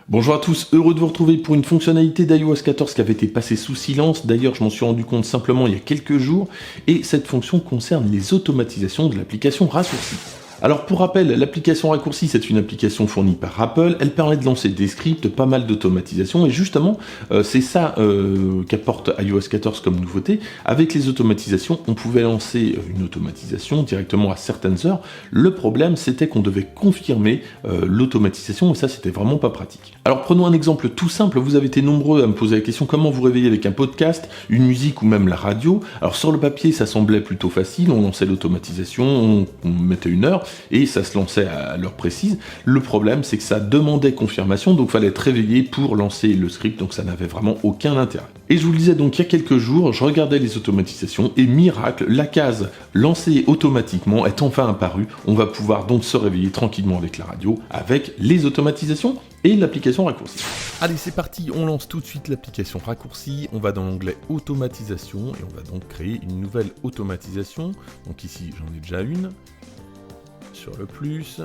Bonjour à tous, heureux de vous retrouver pour une fonctionnalité d'iOS 14 qui avait été passée sous silence. D'ailleurs, je m'en suis rendu compte simplement il y a quelques jours, et cette fonction concerne les automatisations de l'application raccourcie. Alors pour rappel, l'application raccourcie, c'est une application fournie par Apple, elle permet de lancer des scripts, pas mal d'automatisation, et justement, c'est ça qu'apporte iOS 14 comme nouveauté. Avec les automatisations, on pouvait lancer une automatisation directement à certaines heures. Le problème, c'était qu'on devait confirmer l'automatisation, et ça, c'était vraiment pas pratique. Alors prenons un exemple tout simple, vous avez été nombreux à me poser la question comment vous réveiller avec un podcast, une musique ou même la radio. Alors sur le papier, ça semblait plutôt facile, on lançait l'automatisation, on mettait une heure, et ça se lançait à l'heure précise. Le problème, c'est que ça demandait confirmation, donc il fallait être réveillé pour lancer le script, donc ça n'avait vraiment aucun intérêt. Et je vous le disais donc il y a quelques jours, je regardais les automatisations, et miracle, la case lancée automatiquement est enfin apparue. On va pouvoir donc se réveiller tranquillement avec la radio, avec les automatisations et l'application raccourcie. Allez, c'est parti, on lance tout de suite l'application raccourcie, on va dans l'onglet automatisation, et on va donc créer une nouvelle automatisation. Donc ici, j'en ai déjà une. Sur le plus,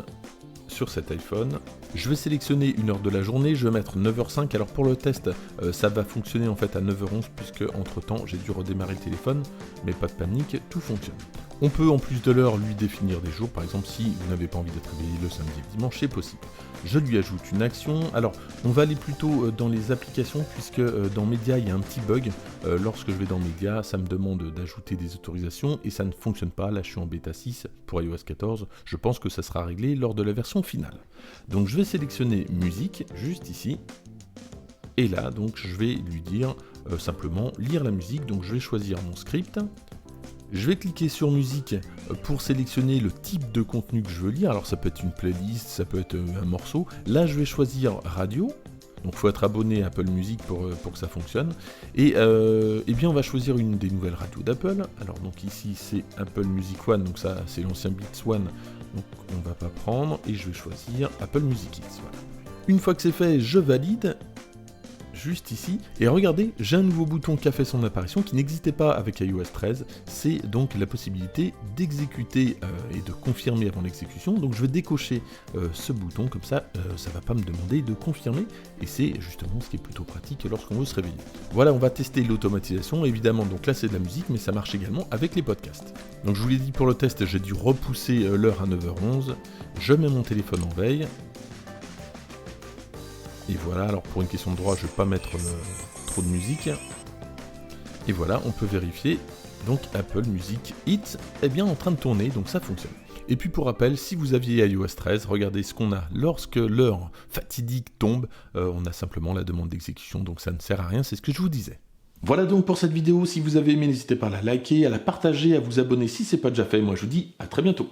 sur cet iPhone. Je vais sélectionner une heure de la journée, je vais mettre 9h05. Alors pour le test, ça va fonctionner en fait à 9h11 puisque entre temps j'ai dû redémarrer le téléphone, mais pas de panique, tout fonctionne. On peut en plus de l'heure lui définir des jours, par exemple si vous n'avez pas envie d'être réveillé le samedi et le dimanche, c'est possible. Je lui ajoute une action, alors on va aller plutôt dans les applications puisque dans Média il y a un petit bug, lorsque je vais dans Média ça me demande d'ajouter des autorisations et ça ne fonctionne pas, là je suis en bêta 6 pour iOS 14, je pense que ça sera réglé lors de la version finale. Donc je vais sélectionner musique, juste ici, et là donc je vais lui dire simplement lire la musique, donc je vais choisir mon script. Je vais cliquer sur musique pour sélectionner le type de contenu que je veux lire. Alors ça peut être une playlist, ça peut être un morceau. Là je vais choisir radio. Donc il faut être abonné à Apple Music pour que ça fonctionne. Et bien on va choisir une des nouvelles radios d'Apple. Alors donc ici c'est Apple Music One, donc ça c'est l'ancien Beats One. Donc on va pas prendre et je vais choisir Apple Music Kids. Voilà. Une fois que c'est fait, je valide. Juste ici, et regardez, j'ai un nouveau bouton qui a fait son apparition qui n'existait pas avec iOS 13, c'est donc la possibilité d'exécuter et de confirmer avant l'exécution, donc je vais décocher ce bouton, comme ça, ça va pas me demander de confirmer, et c'est justement ce qui est plutôt pratique lorsqu'on veut se réveiller. Voilà, on va tester l'automatisation, évidemment, donc là c'est de la musique, mais ça marche également avec les podcasts. Donc je vous l'ai dit pour le test, j'ai dû repousser l'heure à 9h11, je mets mon téléphone en veille, et voilà, alors pour une question de droit, je ne vais pas mettre trop de musique. Et voilà, on peut vérifier. Donc Apple Music Hit est bien en train de tourner, donc ça fonctionne. Et puis pour rappel, si vous aviez iOS 13, regardez ce qu'on a. Lorsque l'heure fatidique tombe, on a simplement la demande d'exécution, donc ça ne sert à rien, c'est ce que je vous disais. Voilà donc pour cette vidéo, si vous avez aimé, n'hésitez pas à la liker, à la partager, à vous abonner si ce n'est pas déjà fait. Moi je vous dis à très bientôt.